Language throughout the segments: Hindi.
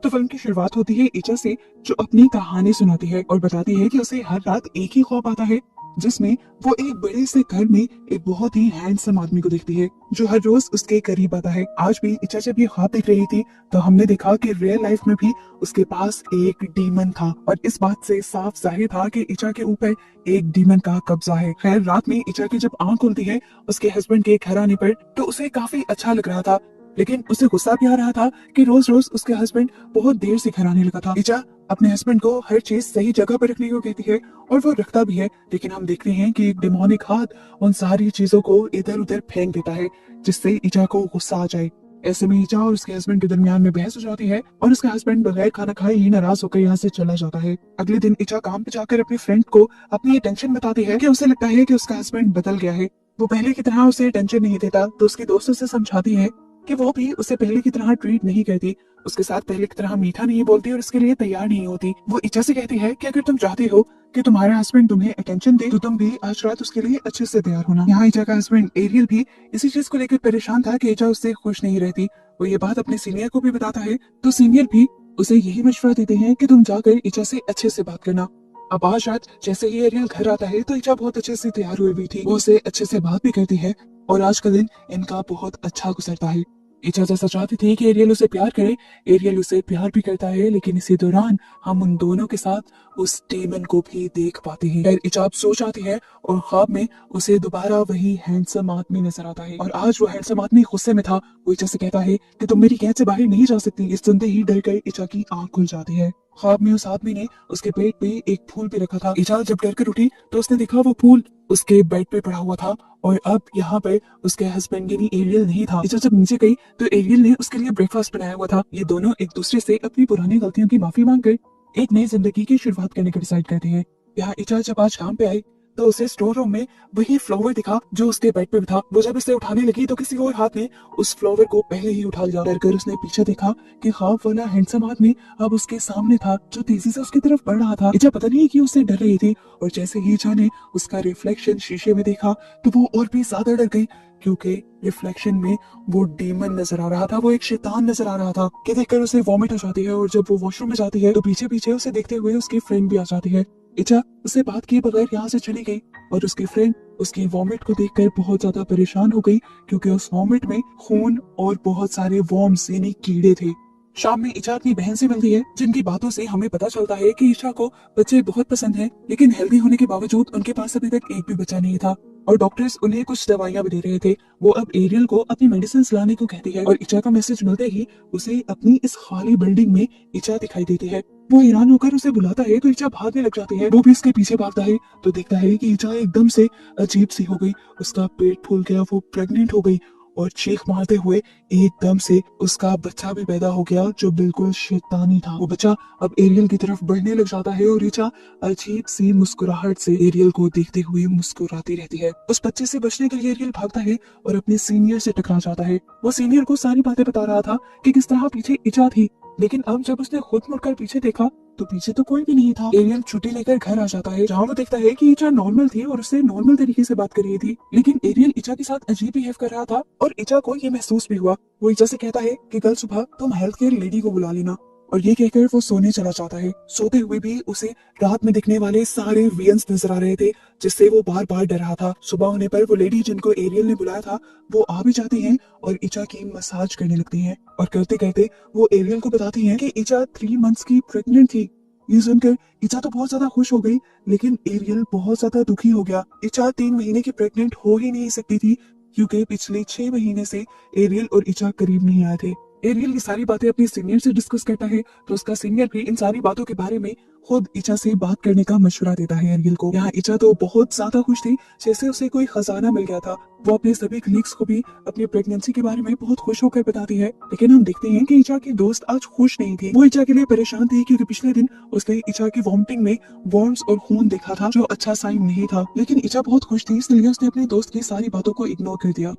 तो फिल्म की शुरुआत होती है इचा से, जो अपनी कहानी सुनाती है और बताती है कि उसे हर रात एक ही ख्वाब आता है, जिसमें वो एक बड़े से घर में एक बहुत ही हैंडसम आदमी को देखती है जो हर रोज उसके करीब आता है। आज भी इचा जब ये ख्वाब देख रही थी तो हमने देखा कि रियल लाइफ में भी उसके पास एक डीमन था, और इस बात से साफ जाहिर था कि इचा के ऊपर एक डीमन का कब्जा है। खैर, रात में इचा की जब आंख खुलती है उसके हस्बैंड के घर आने पर, तो उसे काफी अच्छा लग रहा था, लेकिन उसे गुस्सा भी आ रहा था कि रोज रोज उसके हस्बैंड बहुत देर से घर आने लगा था। इचा अपने हस्बैंड को हर चीज सही जगह पर रखने को कहती है और वो रखता भी है, लेकिन हम देखते हैं कि एक डिमोनिक हाथ उन सारी चीजों को इधर उधर फेंक देता है, जिससे इचा को गुस्सा आ जाए। ऐसे में इचा और उसके हस्बैंड के दरमियान में बहस हो जाती है और उसका हस्बैंड बगैर खाना खाए ही नाराज होकर यहाँ से चला जाता है। अगले दिन इचा काम पे जाकर अपने फ्रेंड को अपनी ये टेंशन बताती है कि उसे लगता है कि उसका हस्बैंड बदल गया है। वो पहले की तरह उसे टेंशन नहीं देता, तो उसके दोस्तों से समझाती है कि वो भी उसे पहले की तरह ट्रीट नहीं करती, उसके साथ पहले की तरह मीठा नहीं बोलती और उसके लिए तैयार नहीं होती। वो इच्छा से कहती है कि अगर तुम चाहती हो कि तुम्हारा हस्बैंड तुम्हें अटेंशन दे तो तुम भी आज रात उसके लिए अच्छे से तैयार होना। यहाँ इच्छा का हस्बैंड एरियल भी इसी चीज को लेकर परेशान था कि इच्छा उससे खुश नहीं रहती। वो ये बात अपने सीनियर को भी बताता है, तो सीनियर भी उसे यही मशवरा देते हैं कि तुम जाकर इच्छा से अच्छे से बात करना। अब आज रात जैसे ही एरियल घर आता है तो इच्छा बहुत अच्छे से तैयार हुई हुई थी, वो उसे अच्छे से बात भी करती है और आज का दिन इनका बहुत अच्छा गुजरता है। इच्छा जैसा चाहती थी कि एरियल उसे प्यार करे, एरियल उसे प्यार भी करता है, लेकिन इसी दौरान हम उन दोनों के साथ उस डेमन को भी देख पाते हैं। खैर, इच्छा अब सो जाती है और ख्वाब में उसे दोबारा वही हैंडसम आदमी नजर आता है, और आज वो हैंडसम आदमी गुस्से में था। वो इच्छा से कहता है कि तुम मेरी कैद से बाहर नहीं जा सकती। इस सुनते ही डर कर इच्छा की आंख खुल जाती है। ख्वाब में उस आदमी ने उसके पेट पे एक फूल भी रखा था। इच्छा जब डर कर उठी तो उसने देखा वो फूल उसके बेड पे पड़ा हुआ था, और अब यहाँ पर उसके हस्बैंड यानी एरियल नहीं था। इच्छा जब नीचे गई तो एरियल ने उसके लिए ब्रेकफास्ट बनाया हुआ था। ये दोनों एक दूसरे से अपनी पुरानी गलतियों की माफी मांग कर एक नई जिंदगी की शुरुआत करने का डिसाइड करते हैं। यहाँ इच्छा जब आज काम पे आई तो उसे स्टोर रूम में वही फ्लावर दिखा जो उसके बेड पे था। वो जब इसे उठाने लगी तो किसी और हाथ ने उस फ्लावर को पहले ही उठा लिया। डर कर उसने पीछे देखा कि ख्वाब वाला हैंडसम आदमी अब उसके सामने था, जो तेजी से उसकी तरफ बढ़ रहा था। इच्छा पता नहीं कि उससे डर रही थी, और जैसे ही इच्छा ने उसका रिफ्लेक्शन शीशे में देखा तो वो और भी ज्यादा डर गई, क्योंकि रिफ्लेक्शन में वो डीमन नजर आ रहा था, वो एक शैतान नजर आ रहा था। कि देखकर उसे वॉमिट हो जाती है, और जब वो वॉशरूम में जाती है तो पीछे पीछे उसे देखते हुए उसकी फ्रेंड भी आ जाती है। इच्छा उससे बात किए बगैर यहाँ से चली गई, और उसकी फ्रेंड उसकी वॉमिट को देखकर बहुत ज्यादा परेशान हो गई, क्योंकि उस वॉमिट में खून और बहुत सारे वॉर्म्स यानी कीड़े थे। शाम में इच्छा अपनी बहन से मिलती है, जिनकी बातों से हमें पता चलता है कि इच्छा को बच्चे बहुत पसंद हैं, लेकिन हेल्दी होने के बावजूद उनके पास अभी तक एक भी बच्चा नहीं था, और डॉक्टर्स उन्हें कुछ दवाइयां भी दे रहे थे। वो अब एरियल को अपनी मेडिसिन लाने को कहती है, और इच्छा का मैसेज मिलते ही उसे अपनी इस खाली बिल्डिंग में इच्छा दिखाई देती है। वो हैरान होकर उसे बुलाता है तो इच्छा भागने लग जाती है। वो भी उसके पीछे भागता है तो देखता है कि इच्छा एकदम से अजीब सी हो गई, उसका पेट फूल गया, वो प्रेग्नेंट हो गई, और चीख मारते हुए एकदम से उसका बच्चा भी पैदा हो गया, जो बिल्कुल शैतानी था। वो बच्चा अब एरियल की तरफ बढ़ने लग जाता है, और इच्छा अजीब सी मुस्कुराहट से एरियल को देखते हुए मुस्कुराती रहती है। उस बच्चे से बचने के लिए एरियल भागता है और अपने सीनियर से टकरा जाता है। वो सीनियर को सारी बातें बता रहा था कि किस तरह पीछे इच्छा थी, लेकिन अब जब उसने खुद मुड़कर पीछे देखा तो पीछे तो कोई भी नहीं था। एरियल छुट्टी लेकर घर आ जाता है, जहाँ वो देखता है कि इचा नॉर्मल थी और उससे नॉर्मल तरीके से बात कर रही थी, लेकिन एरियल इचा के साथ अजीब बिहेव कर रहा था, और इचा को ये महसूस भी हुआ। वो इचा से कहता है कि कल सुबह तुम हेल्थ केयर लेडी को बुला लेना, और ये कहकर वो सोने चला जाता है। सोते हुए भी उसे रात में दिखने वाले सारे वियंस नजर आ रहे थे, जिससे वो बार बार डर रहा था। सुबह होने पर वो लेडी जिनको एरियल ने बुलाया था वो आ भी जाती हैं और इचा की मसाज करने लगती हैं, और करते करते वो एरियल को बताती हैं कि इचा 3 मंथ्स की प्रेग्नेंट थी। ये सुनकर इचा तो बहुत ज्यादा खुश हो गई, लेकिन एरियल बहुत ज्यादा दुखी हो गया। इचा 3 महीने की प्रेग्नेंट हो ही नहीं सकती थी, क्योंकि पिछले 6 महीने से एरियल और इचा करीब नहीं आए थे। एरियल ये सारी बातें अपने सीनियर से डिस्कस करता है, तो उसका सीनियर भी इन सारी बातों के बारे में खुद इचा से बात करने का मशवरा देता है एरियल को। यहाँ इचा तो बहुत ज्यादा खुश थी, जैसे उसे कोई खजाना मिल गया था। वो अपने सभी कलीग्स को भी अपनी प्रेगनेंसी के बारे में बहुत खुश होकर बताती है, लेकिन हम देखते हैं कि इचा की दोस्त आज खुश नहीं थी। वो इचा के लिए परेशान थी, क्योंकि पिछले दिन उसने इचा की वॉमिटिंग में वॉर्म्स और खून देखा था, जो अच्छा साइन नहीं था। लेकिन इचा बहुत खुश थी, इसलिए उसने अपने दोस्त की सारी बातों को इग्नोर कर दिया।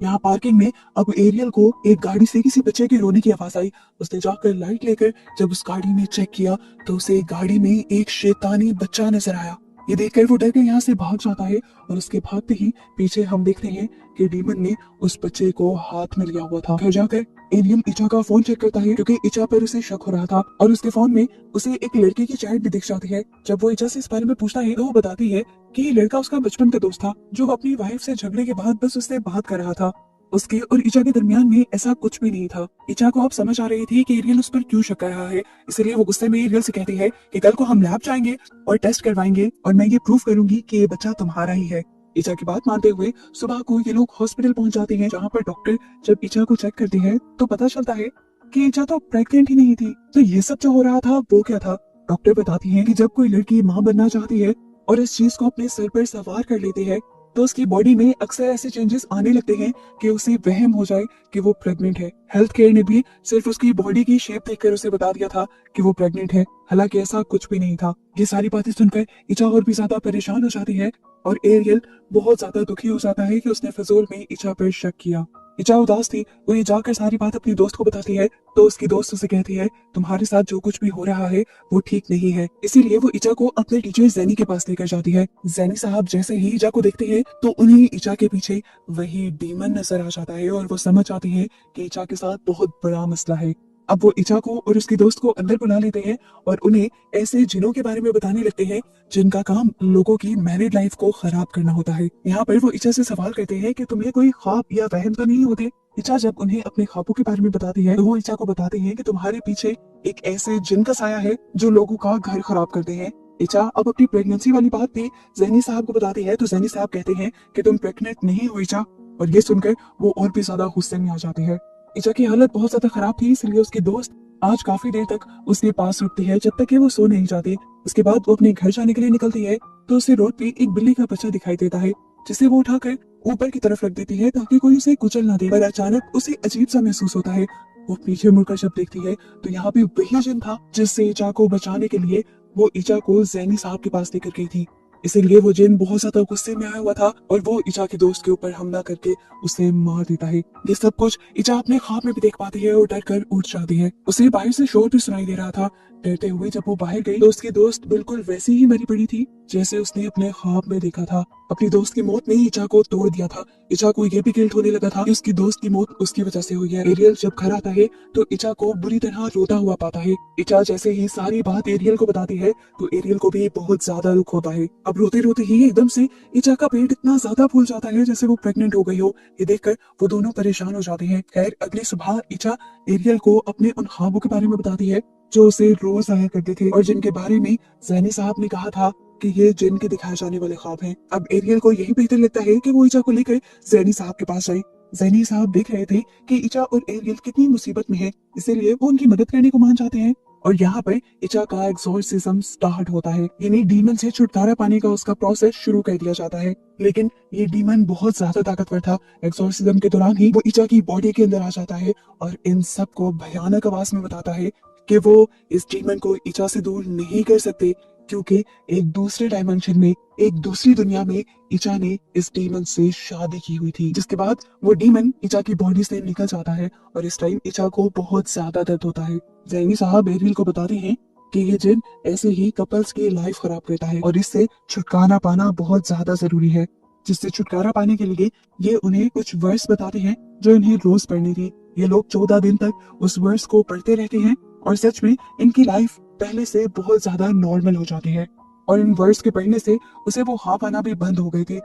यहाँ पार्किंग में अब एरियल को एक गाड़ी से किसी बच्चे के रोने की आवाज आई। उसने जाकर लाइट लेकर जब उस गाड़ी में चेक किया तो उसे गाड़ी में एक शैतानी बच्चा नजर आया। ये देखकर वो डर के यहाँ से भाग जाता है और उसके भागते ही पीछे हम देखते हैं कि डीमन ने उस बच्चे को हाथ में लिया हुआ था। घर जाकर एरियल इचा का फोन चेक करता है क्योंकि इचा पर उसे शक हो रहा था और उसके फोन में उसे एक लड़के की चैट भी दिख जाती है। जब वो इचा से इस बारे में पूछता है तो वो बताती है कि ये लड़का उसका बचपन का दोस्त था जो अपनी वाइफ से झगड़े के बाद बस उससे बात कर रहा था। उसके और इचा के दरमियान में ऐसा कुछ भी नहीं था। इचा को अब समझ आ रही थी कि एरियल उस पर क्यों शक कर रहा है, इसलिए वो गुस्से में एरियल से कहती है कि कल को हम लैब जाएंगे और टेस्ट करवाएंगे और मैं ये प्रूफ करूंगी कि ये बच्चा तुम्हारा ही है। इचा की बात मानते हुए सुबह को ये लोग हॉस्पिटल पहुंच जाते हैं, जहाँ पर डॉक्टर जब इचा को चेक करती है तो पता चलता है कि इचा तो प्रेग्नेंट ही नहीं थी। तो ये सब जो हो रहा था वो क्या था? डॉक्टर बताती है कि जब कोई लड़की माँ बनना चाहती है और इस चीज को अपने सर पर सवार कर लेती है तो उसकी बॉडी में अक्सर ऐसे चेंजेस आने लगते हैं कि उसे वहम हो जाए कि वो प्रेग्नेंट है। हेल्थ केयर ने भी सिर्फ उसकी बॉडी की शेप देखकर उसे बता दिया था कि वो प्रेग्नेंट है, हालांकि ऐसा कुछ भी नहीं था। ये सारी बातें सुनकर इचा और भी ज्यादा परेशान हो जाती है और एरियल बहुत ज्यादा दुखी हो जाता है कि उसने फिजूल में इचा पर शक किया। इचा उदास थी, वो ये जाकर सारी बात अपनी दोस्त को बताती है तो उसकी दोस्त उसे कहती है तुम्हारे साथ जो कुछ भी हो रहा है वो ठीक नहीं है। इसीलिए वो इचा को अपने टीचर जैनी के पास लेकर जाती है। जैनी साहब जैसे ही इचा को देखते हैं तो उन्हें इचा के पीछे वही डीमन नजर आ जाता है और वो समझ जाती है कि इचा के साथ बहुत बड़ा मसला है। अब वो इचा को और उसकी दोस्त को अंदर बुला लेते हैं और उन्हें ऐसे जिनों के बारे में बताने लगते हैं जिनका काम लोगों की मैरिड लाइफ को खराब करना होता है। यहाँ पर वो इचा से सवाल करते हैं कि तुम्हें कोई ख्वाब या वहम तो नहीं होते? इचा जब उन्हें अपने ख्वाबों के बारे में बताती है तो वो इचा को बताते हैं कि तुम्हारे पीछे एक ऐसे जिन का साया है जो लोगों का घर खराब करते हैं। इचा अब अपनी प्रेगनेंसी वाली बात भी जैनी साहब को बताती है तो जैनी साहब कहते हैं कि तुम प्रेग्नेंट नहीं हो इचा, और ये सुनकर वो और भी ज्यादा गुस्से में आ जाती है। इचा की हालत बहुत ज्यादा खराब थी, इसलिए उसकी दोस्त आज काफी देर तक उसके पास रुकती है जब तक कि वो सो नहीं जाती। उसके बाद वो अपने घर जाने के लिए निकलती है तो उसे रोड पे एक बिल्ली का बच्चा दिखाई देता है जिसे वो उठाकर ऊपर की तरफ रख देती है ताकि कोई उसे कुचल ना दे। पर अचानक उसे अजीब सा महसूस होता है। वो पीछे मुड़कर जब देखती है तो यहाँ पे वही जिन था जिससे इचा को बचाने के लिए वो इचा को जैनी साहब के पास लेकर गई थी। इसीलिए वो जिन बहुत ज्यादा गुस्से में आया हुआ था और वो इचा के दोस्त के ऊपर हमला करके उसे मार देता है। ये सब कुछ इचा अपने ख्वाब में भी देख पाती है और डर कर उठ जाती है। उसे बाहर से शोर भी सुनाई दे रहा था। डरते हुए जब वो बाहर गई तो उसकी दोस्त बिल्कुल वैसी ही मरी पड़ी थी जैसे उसने अपने ख्वाब में देखा था। अपनी दोस्त की मौत ने इचा को तोड़ दिया था। इचा को ये भी गिल्ट होने लगा था कि उसकी दोस्त की मौत उसकी वजह से हुई है। एरियल जब घर आता है तो इचा को बुरी तरह रोता हुआ पाता है। इचा जैसे ही सारी बात एरियल को बताती है तो एरियल को भी बहुत ज्यादा दुख होता है। अब रोते रोते ही एकदम से इचा का पेट इतना ज्यादा फूल जाता है जैसे वो प्रेग्नेंट हो गई हो। ये देखकर वो दोनों परेशान हो जाते हैं। खैर अगली सुबह इचा एरियल को अपने उन ख्वाबों के बारे में बताती है जो उसे रोज आया करते थे और जिनके बारे में जैनी साहब ने कहा था कि ये जिन के दिखाए जाने वाले ख्वाब हैं। अब एरियल को यही बेहतर लगता है कि वो इचा को लेकर जैनी साहब के पास जाए। जैनी साहब देख रहे थे कि इचा और एरियल कितनी मुसीबत में है, इसीलिए वो उनकी मदद करने को मान जाते हैं और यहाँ पर इचा का एक्सोर्सिज्म स्टार्ट होता है, यानी डीमन से छुटकारा पाने का उसका प्रोसेस शुरू कर दिया जाता है। लेकिन ये डीमन बहुत ज्यादा ताकतवर था। एक्सोर्सिज्म के दौरान ही वो इचा की बॉडी के अंदर आ जाता है और इन सब को भयानक आवाज में बताता है कि वो इस डीमन को इचा से दूर नहीं कर सकते क्योंकि एक दूसरे डायमेंशन में, एक दूसरी दुनिया में इचा ने इस डीमन से शादी की हुई थी। जिसके बाद वो डीमन इचा की बॉडी से निकल जाता है और इस टाइम इचा को बहुत ज्यादा दर्द होता है। जैनी साहब एरियल को बताते हैं कि ये जिन ऐसे ही कपल्स की लाइफ खराब करता है और इससे छुटकारा पाना बहुत ज्यादा जरूरी है। जिससे छुटकारा पाने के लिए ये उन्हें कुछ वर्स बताते हैं जो इन्हें रोज पढ़नी थी। ये लोग 14 दिन तक उस वर्स को पढ़ते रहते हैं और सच में इनकी लाइफ पहले से बहुत ज्यादा नॉर्मल हो जाती है और इन वर्ड्स के पढ़ने से उसे वो हाँ पाना भी बंद हो गए थे।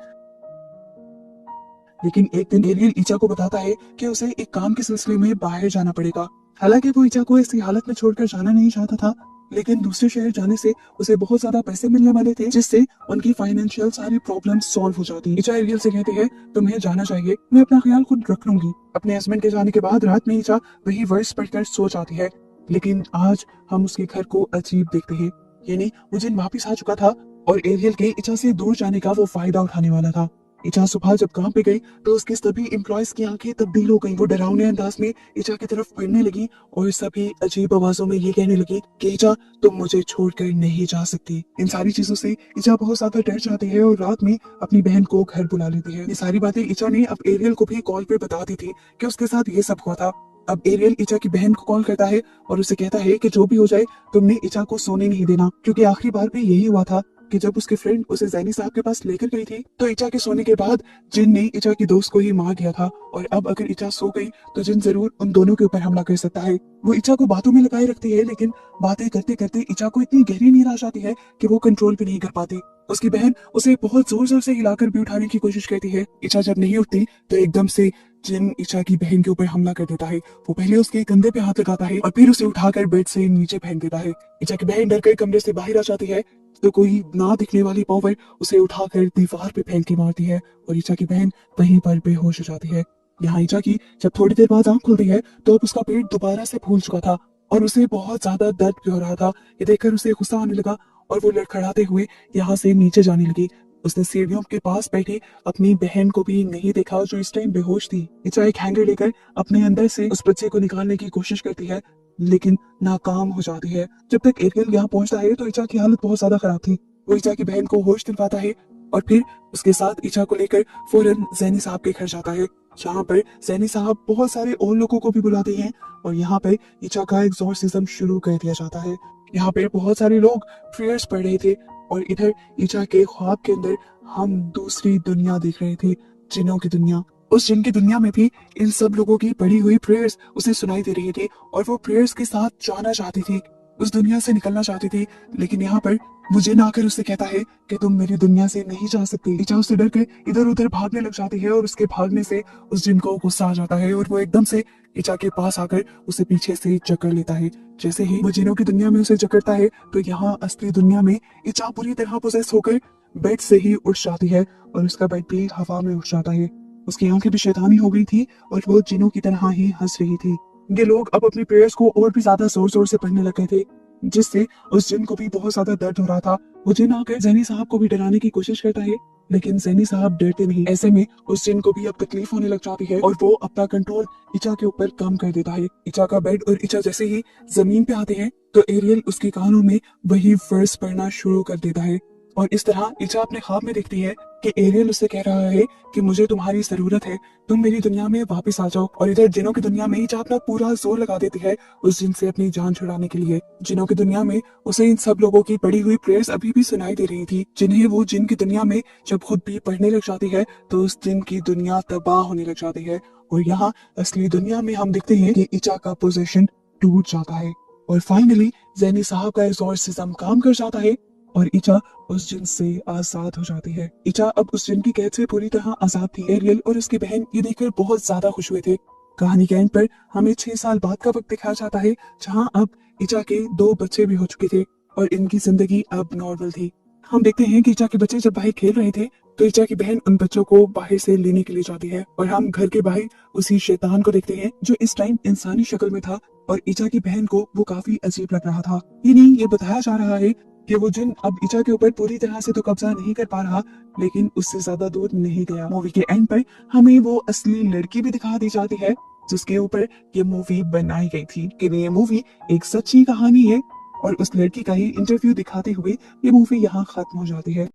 लेकिन एक दिन एरियल इचा को बताता है कि उसे एक काम के सिलसिले में बाहर जाना पड़ेगा। हालांकि वो इचा को ऐसी हालत में छोड़कर जाना नहीं चाहता था, लेकिन दूसरे शहर जाने से उसे बहुत ज्यादा पैसे मिलने वाले थे जिससे उनकी फाइनेंशियल सारी प्रॉब्लम सॉल्व हो जाती। इचा एरियल से कहती है तुम्हें जाना चाहिए, मैं अपना ख्याल खुद रख लूंगी। अपने हस्बैंड के जाने के बाद रात में इचा वही वर्ड्स पढ़कर सो जाती है। लेकिन आज हम उसके घर को अजीब देखते हैं, यानी वो जिन वापिस आ चुका था और एरियल के इचा से दूर जाने का वो फायदा उठाने वाला था। इचा सुबह जब काम पे गई तो उसके सभी एम्प्लॉयज की आंखें तब्दील हो गईं। वो डरावने अंदाज में इचा की तरफ बढ़ने लगी और सभी अजीब आवाजों में ये कहने लगी कि इचा तुम मुझे छोड़कर नहीं जा सकती। इन सारी चीजों से इचा बहुत ज्यादा डर जाती है और रात में अपनी बहन को घर बुला लेती है। ये सारी बातें इचा ने अब एरियल को भी कॉल पे बता दी थी कि उसके साथ ये सब हुआ था। अब एरियल इचा की बहन को कॉल करता है और उसे कहता है कि जो भी हो जाए तुमने इचा को सोने नहीं देना, क्योंकि आखिरी बार भी यही हुआ था कि जब उसके फ्रेंड उसे जैनी साहब के पास लेकर गई थी तो इचा के सोने के बाद जिन ने इचा की दोस्त को ही मार दिया था, और अब अगर इचा सो गई तो जिन जरूर उन दोनों के ऊपर हमला कर सकता है। वो इचा को बातों में लगाए रखती है, लेकिन बातें करते करते इचा को इतनी गहरी नींद आ जाती है कि वो कंट्रोल भी नहीं कर पाती। उसकी बहन उसे बहुत जोर जोर से हिलाकर भी उठाने की कोशिश करती है। इचा जब नहीं उठती तो एकदम से जिन इचा की बहन के ऊपर हमला कर देता है। वो पहले उसके कंधे पे हाथ लगाता है और फिर उसे उठाकर बेड से नीचे फेंक देता है। इचा की बहन डरकर कमरे से बाहर आ जाती है तो कोई ना दिखने वाली पावर उसे उठाकर दीवार पे फेंक के मारती है और इचा की बहन वहीं पर बेहोश हो जाती है। यहाँ इचा की जब थोड़ी देर बाद आंख खुलती है तो अब उसका पेट दोबारा से फूल चुका था और उसे बहुत ज्यादा दर्द भी हो रहा था। ये देखकर उसे गुस्सा आने लगा और वो लड़खड़ाते हुए यहाँ से नीचे जाने लगी। उसने सीढ़ियों के पास बैठी अपनी बहन को भी नहीं देखा जो इस टाइम बेहोश थी। इचा एक हैंगर लेकर अपने अंदर से उस बच्चे को निकालने की कोशिश करती है, लेकिन नाकाम हो जाती है। जब तक एरियल यहाँ पहुंचता है तो इचा की हालत बहुत ज्यादा खराब थी। वो इचा की बहन को होश दिलवाता है और फिर उसके साथ इचा को लेकर फौरन जैनी साहब के घर जाता है, जहाँ पर जैनी साहब बहुत सारे और लोगों को भी बुलाते हैं और यहाँ पर इचा का एग्जॉर्सिज्म शुरू कर दिया जाता है। यहाँ पे बहुत सारे लोग प्रेयर्स पढ़ रहे थे और इधर इचा के ख्वाब के अंदर हम दूसरी दुनिया देख रहे थे, जिन्नों की दुनिया। उस जिन की दुनिया में भी इन सब लोगों की पढ़ी हुई प्रेयर्स उसे सुनाई दे रही थी और वो प्रेयर्स के साथ जाना चाहती थी, उस दुनिया से निकलना चाहती थी। लेकिन यहाँ पर वो जिन आकर उससे कहता है कि तुम मेरी दुनिया से नहीं जा सकती। इचा उससे डर के इधर उधर भागने लग जाती है और उसके भागने से उस जिन को गुस्सा आ जाता है और वो एकदम से इचा के पास आकर उसे पीछे से जकड़ लेता है। जैसे ही वो जिनों की दुनिया में उसे जकड़ता है तो यहाँ असली दुनिया में इचा पूरी तरह पोसेस होकर बेड से ही उठ जाती है और उसका बेड भी हवा में उठ जाता है। उसकी आंखें भी शैतानी हो गई थी और वो जिनों की तरह ही हंस रही थी। ये लोग अब अपनी प्रेयर्स को और भी ज्यादा जोर जोर से पढ़ने लग गए थे, जिससे उस जिन को भी बहुत ज्यादा दर्द हो रहा था। वो जिन आकर जैनी साहब को भी डराने की कोशिश करता है, लेकिन जैनी साहब डरते नहीं। ऐसे में उस जिन को भी अब तकलीफ होने लग जाती है और वो अपना कंट्रोल इचा के ऊपर कम कर देता है। इचा का बेड और इचा जैसे ही जमीन पे आते हैं तो एरियल उसके कानों में वही वर्स पढ़ना शुरू कर देता है और इस तरह इचा अपने ख्वाब में देखती है कि एरियल उससे कह रहा है कि मुझे तुम्हारी जरूरत है, तुम मेरी दुनिया में वापस आ जाओ। और इधर जिनों की दुनिया में इचा अपना पूरा जोर लगा देती है उस जिन से अपनी जान छुड़ाने के लिए। जिनों की दुनिया में उसे इन सब लोगों की पढ़ी हुई प्रेयर्स अभी भी सुनाई दे रही थी, जिन्हें वो जिन की दुनिया में जब खुद भी पढ़ने लग जाती है तो उस जिन की दुनिया तबाह होने लग जाती है। और यहाँ असली दुनिया में हम देखते हैं कि इचा का पोजीशन टूट जाता है और फाइनली जैनी साहब का एग्जॉर्सिज्म काम कर जाता है और इचा उस जिन से आजाद हो जाती है। इचा अब उस जिन की कैद से पूरी तरह आजाद थी। एरियल और उसकी बहन ये देखकर बहुत ज्यादा खुश हुए थे। कहानी के एंड पर हमें 6 साल बाद का वक्त दिखाया जाता है, जहाँ अब इचा के 2 बच्चे भी हो चुके थे और इनकी जिंदगी अब नॉर्मल थी। हम देखते हैं कि इचा के बच्चे जब बाहर खेल रहे थे तो इचा की बहन उन बच्चों को बाहर से लेने के लिए जाती है और हम घर के बाहर उसी शैतान को देखते हैं जो इस टाइम इंसानी शक्ल में था और इचा की बहन को वो काफी अजीब लग रहा था। ये बताया जा रहा है कि वो जिन अब इचा के ऊपर पूरी तरह से तो कब्जा नहीं कर पा रहा, लेकिन उससे ज्यादा दूर नहीं गया। मूवी के एंड पर हमें वो असली लड़की भी दिखा दी जाती है जिसके ऊपर ये मूवी बनाई गई थी कि ये मूवी एक सच्ची कहानी है और उस लड़की का ही इंटरव्यू दिखाते हुए ये मूवी यहाँ खत्म हो जाती है।